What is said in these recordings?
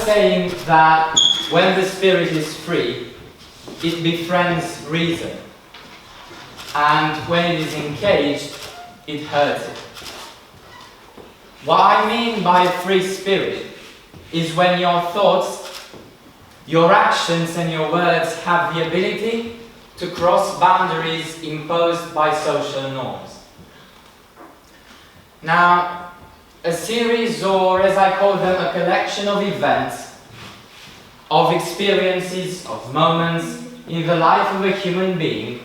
saying that when the spirit is free, it befriends reason. And when it is encaged, it hurts it. What I mean by a free spirit is when your thoughts, your actions and your words have the ability to cross boundaries imposed by social norms. Now, a series, or as I call them, a collection of events, of experiences, of moments in the life of a human being,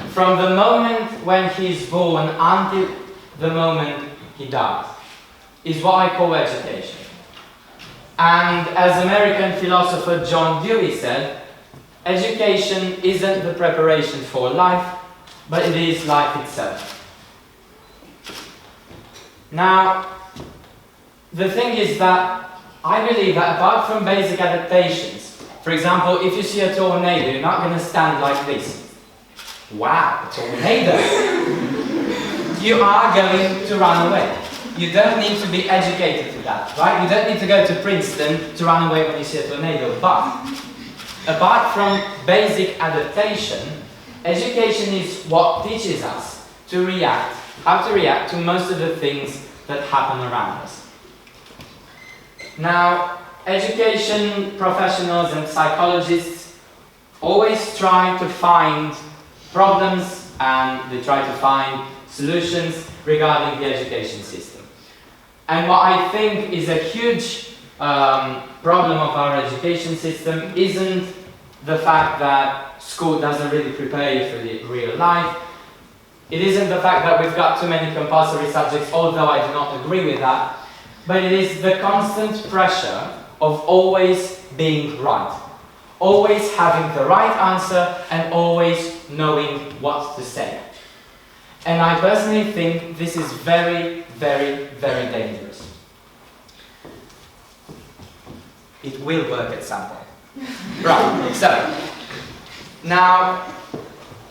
from the moment when he is born until the moment he dies, is what I call education. And as American philosopher John Dewey said, education isn't the preparation for life, but it is life itself. Now, the thing is that I believe that apart from basic adaptations, for example, if you see a tornado, you're not going to stand like this. Wow, a tornado! You are going to run away. You don't need to be educated to that, right? You don't need to go to Princeton to run away when you see a tornado. But, apart from basic adaptation, education is what teaches us to react, how to react to most of the things that happen around us. Now, education professionals and psychologists always try to find problems and they try to find solutions regarding the education system. And what I think is a huge problem of our education system isn't the fact that school doesn't really prepare you for the real life. It isn't the fact that we've got too many compulsory subjects, although I do not agree with that. But it is the constant pressure of always being right. Always having the right answer and always knowing what to say. And I personally think this is very, very, very dangerous. It will work at some point. Right, so, now,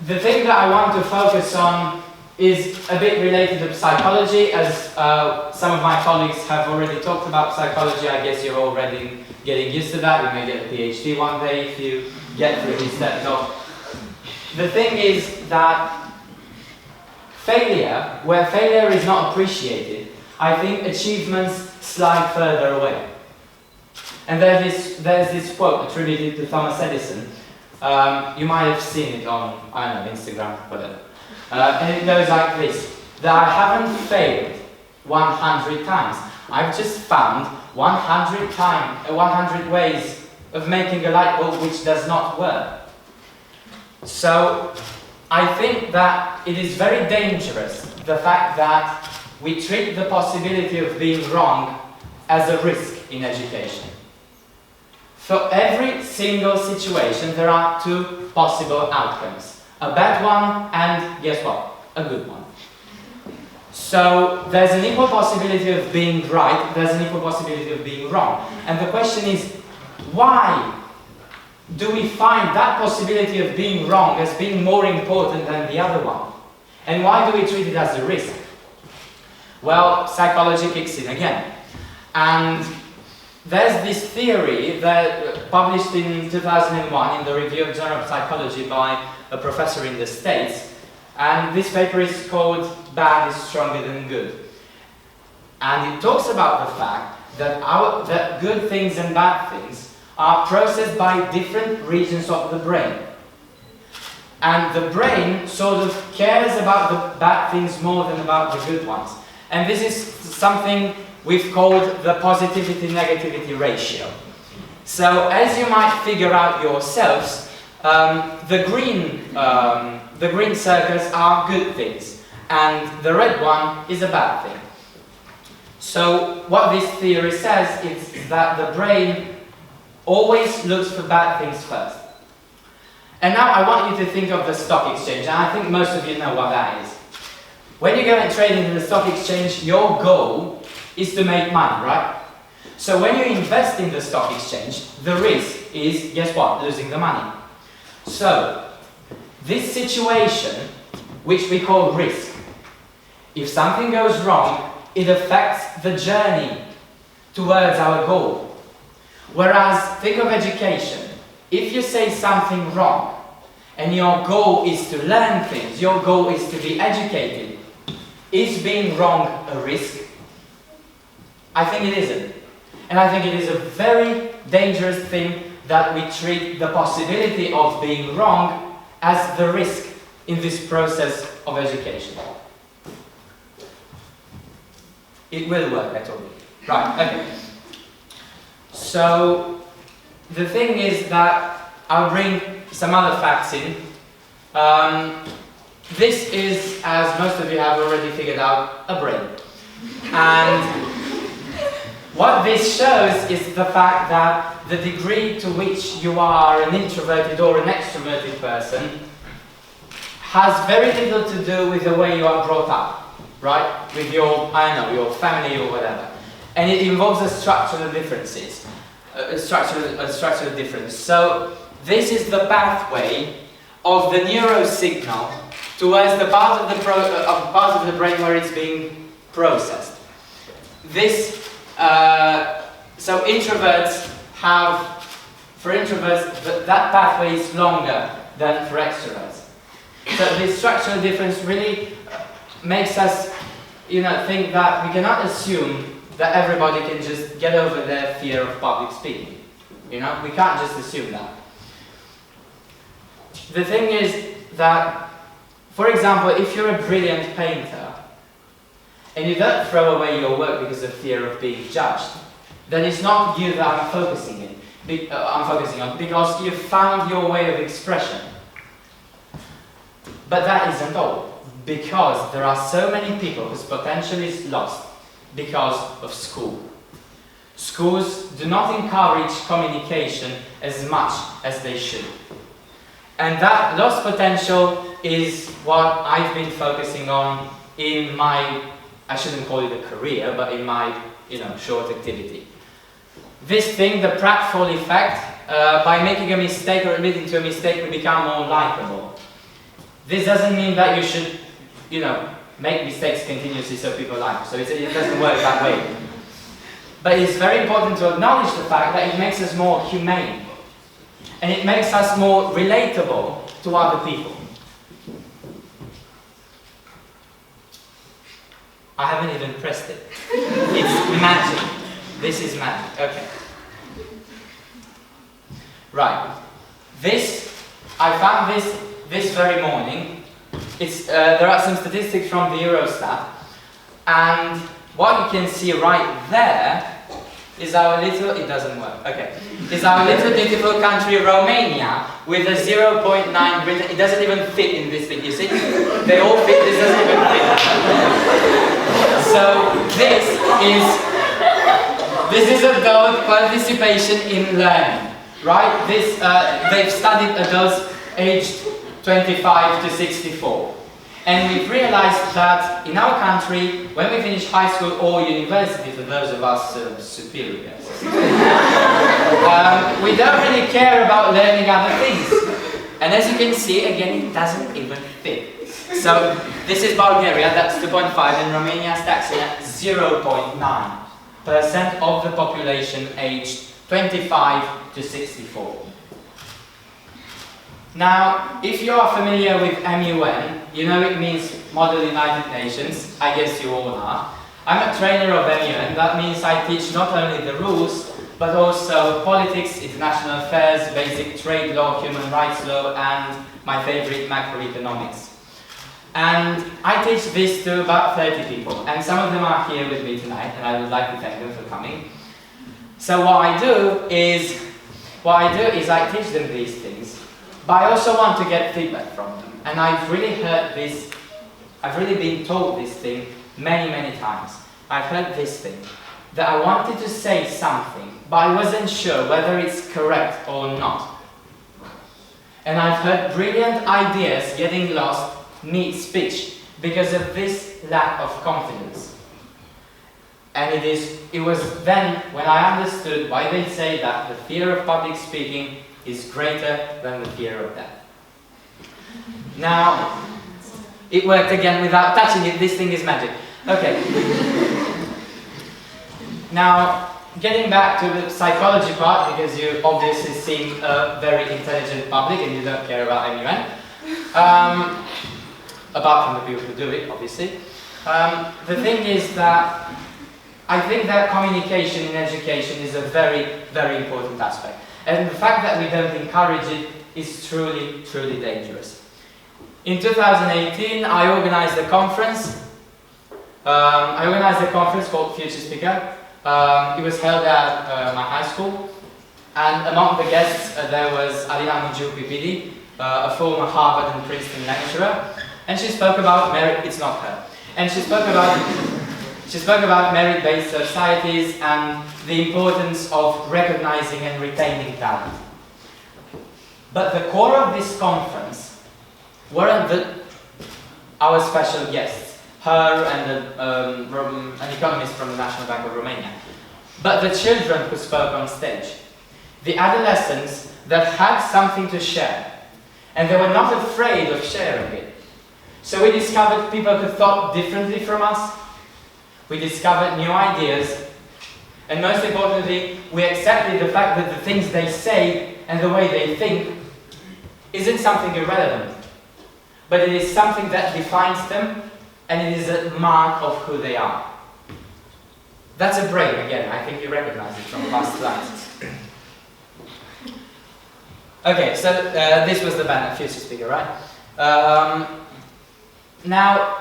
the thing that I want to focus on is a bit related to psychology, as some of my colleagues have already talked about psychology. I guess you're already getting used to that. You may get a PhD one day if you get through this TED talk. The thing is that failure, where failure is not appreciated, I think achievements slide further away. And there's this quote attributed to Thomas Edison. You might have seen it on, I don't know, Instagram, whatever. And it goes like this, that I haven't failed 100 times. I've just found 100 ways of making a light bulb which does not work. So, I think that it is very dangerous, the fact that we treat the possibility of being wrong as a risk in education. For every single situation, there are two possible outcomes. A bad one and, guess what? A good one. So, there's an equal possibility of being right, there's an equal possibility of being wrong. And the question is, why do we find that possibility of being wrong as being more important than the other one? And why do we treat it as a risk? Well, psychology kicks in again. And there's this theory that published in 2001 in the Review of Journal of Psychology by a professor in the States. And this paper is called Bad is Stronger Than Good. And it talks about the fact that good things and bad things are processed by different regions of the brain. And the brain sort of cares about the bad things more than about the good ones. And this is something we've called the positivity-negativity ratio. So, as you might figure out yourselves, the green circles are good things, and the red one is a bad thing. So, what this theory says is that the brain always looks for bad things first. And now I want you to think of the stock exchange, and I think most of you know what that is. When you go and trade in the stock exchange, your goal is to make money, right? So when you invest in the stock exchange, the risk is, guess what? Losing the money. So, this situation, which we call risk, if something goes wrong, it affects the journey towards our goal. Whereas, think of education. If you say something wrong, and your goal is to learn things, your goal is to be educated, is being wrong a risk? I think it isn't. And I think it is a very dangerous thing that we treat the possibility of being wrong as the risk in this process of education. It will work, I told you. Right, okay. So, the thing is that I'll bring some other facts in. This is, as most of you have already figured out, a brain. And what this shows is the fact that the degree to which you are an introverted or an extroverted person has very little to do with the way you are brought up, right? With your, I don't know, your family or whatever. And it involves a structural differences, a structural difference. So this is the pathway of the neurosignal towards the part of the brain where it's being processed. This so introverts have, for introverts, that pathway is longer than for extroverts. So this structural difference really makes us, think that we cannot assume that everybody can just get over their fear of public speaking. We can't just assume that. The thing is that, for example, if you're a brilliant painter, and you don't throw away your work because of fear of being judged, then it's not you that I'm focusing on, because you've found your way of expression. But that isn't all, because there are so many people whose potential is lost because of school. Schools do not encourage communication as much as they should. And that lost potential is what I've been focusing on in my, I shouldn't call it a career, but in my, short activity. This thing, the pratfall effect, by making a mistake or admitting to a mistake, we become more likable. This doesn't mean that you should, make mistakes continuously so people like you. So it doesn't work that way. But it's very important to acknowledge the fact that it makes us more humane. And it makes us more relatable to other people. I haven't even pressed it. It's magic. This is magic. Okay. Right. I found this very morning. There are some statistics from the Eurostat, and what you can see right there is our little, it doesn't work, okay, is our little beautiful country Romania with a 0.9 Britain. It doesn't even fit in this thing, you see? They all fit, this doesn't even fit. So this is adult participation in learning, right? They've studied adults aged 25 to 64. And we've realized that in our country, when we finish high school or university, for those of us superiors, we don't really care about learning other things. And as you can see, again, it doesn't even fit. So this is Bulgaria, that's 2.5, and Romania stacks in at 0.9% of the population aged 25 to 64. Now, if you are familiar with MUN, you know it means Model United Nations. I guess you all are. I'm a trainer of MUN. That means I teach not only the rules, but also politics, international affairs, basic trade law, human rights law, and my favorite, macroeconomics. And I teach this to about 30 people, and some of them are here with me tonight, and I would like to thank them for coming. So what I do is I teach them these things, but I also want to get feedback from them. And I've really been told this thing many, many times. I've heard this thing, that I wanted to say something, but I wasn't sure whether it's correct or not. And I've heard brilliant ideas getting lost mid-speech because of this lack of confidence. And it was then when I understood why they say that the fear of public speaking is greater than the fear of death. Now, it worked again without touching it. This thing is magic. Okay. Now, getting back to the psychology part, because you obviously seem a very intelligent public and you don't care about anyone. Apart from the people who do it, obviously. The thing is that I think that communication in education is a very, very important aspect. And the fact that we don't encourage it is truly, truly dangerous. In 2018, I organized a conference. Called Future Speaker. It was held at my high school. And among the guests, there was CișmigiuPark, a former Harvard and Princeton lecturer. And she spoke about merit, it's not her. And she spoke about merit-based societies and the importance of recognizing and retaining talent. But the core of this conference weren't our special guests, her and an economist from the National Bank of Romania, but the children who spoke on stage, the adolescents that had something to share, and they were not afraid of sharing it. So we discovered people who thought differently from us, we discovered new ideas, and most importantly, we accepted the fact that the things they say and the way they think isn't something irrelevant, but it is something that defines them, and it is a mark of who they are. That's a brain, again, I think you recognize it from past slides. Okay, so this was the banner, Future Speaker, right? Now,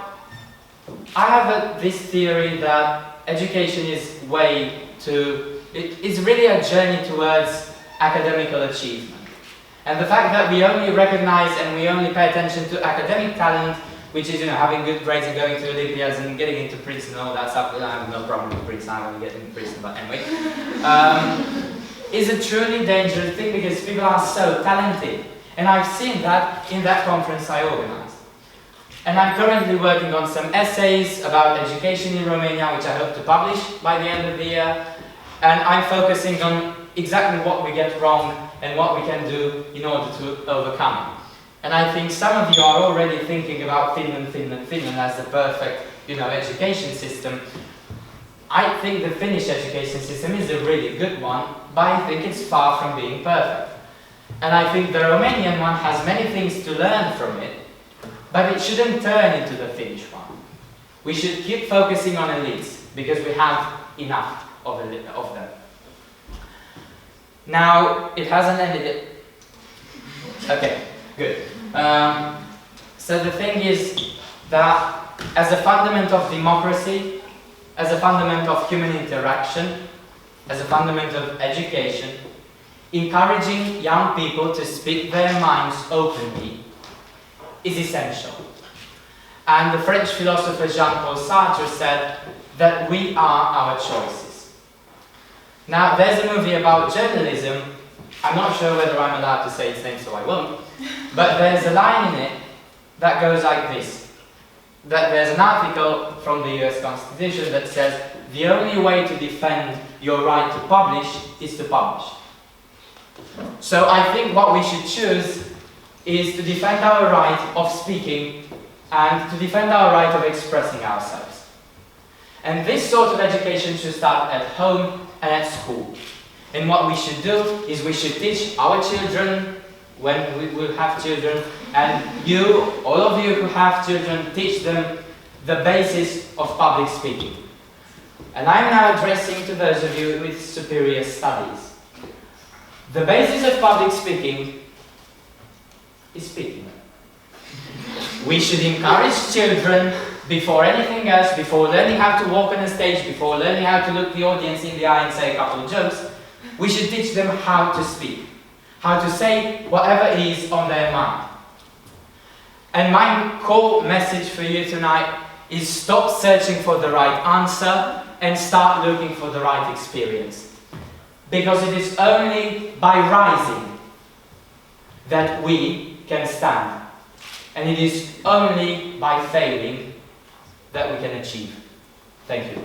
I have this theory that education is it's really a journey towards academical achievement. And the fact that we only recognize and we only pay attention to academic talent, which is, having good grades and going to Olympiads and getting into Princeton and all that stuff, I have no problem with Princeton, I want to get into Princeton, but anyway, is a truly dangerous thing because people are so talented. And I've seen that in that conference I organized. And I'm currently working on some essays about education in Romania, which I hope to publish by the end of the year. And I'm focusing on exactly what we get wrong and what we can do in order to overcome it. And I think some of you are already thinking about Finland as the perfect, education system. I think the Finnish education system is a really good one, but I think it's far from being perfect. And I think the Romanian one has many things to learn from it, but it shouldn't turn into the Finnish one. We should keep focusing on elites, because we have enough of them. Now, it hasn't ended it. Okay, good. So the thing is that as a fundament of democracy, as a fundament of human interaction, as a fundament of education, encouraging young people to speak their minds openly is essential. And the French philosopher Jean-Paul Sartre said that we are our choices. Now, there's a movie about journalism. I'm not sure whether I'm allowed to say its name, so I won't. But there's a line in it that goes like this. That there's an article from the US Constitution that says the only way to defend your right to publish is to publish. So I think what we should choose is to defend our right of speaking and to defend our right of expressing ourselves. And this sort of education should start at home and at school. And what we should do is we should teach our children, when we will have children, and you, all of you who have children, teach them the basis of public speaking. And I'm now addressing to those of you with superior studies. The basis of public speaking is speaking. We should encourage children, before anything else, before learning how to walk on a stage, before learning how to look the audience in the eye and say a couple of jokes, we should teach them how to speak, how to say whatever is on their mind. And my core message for you tonight is stop searching for the right answer and start looking for the right experience. Because it is only by rising that we can stand. And it is only by failing that we can achieve. Thank you.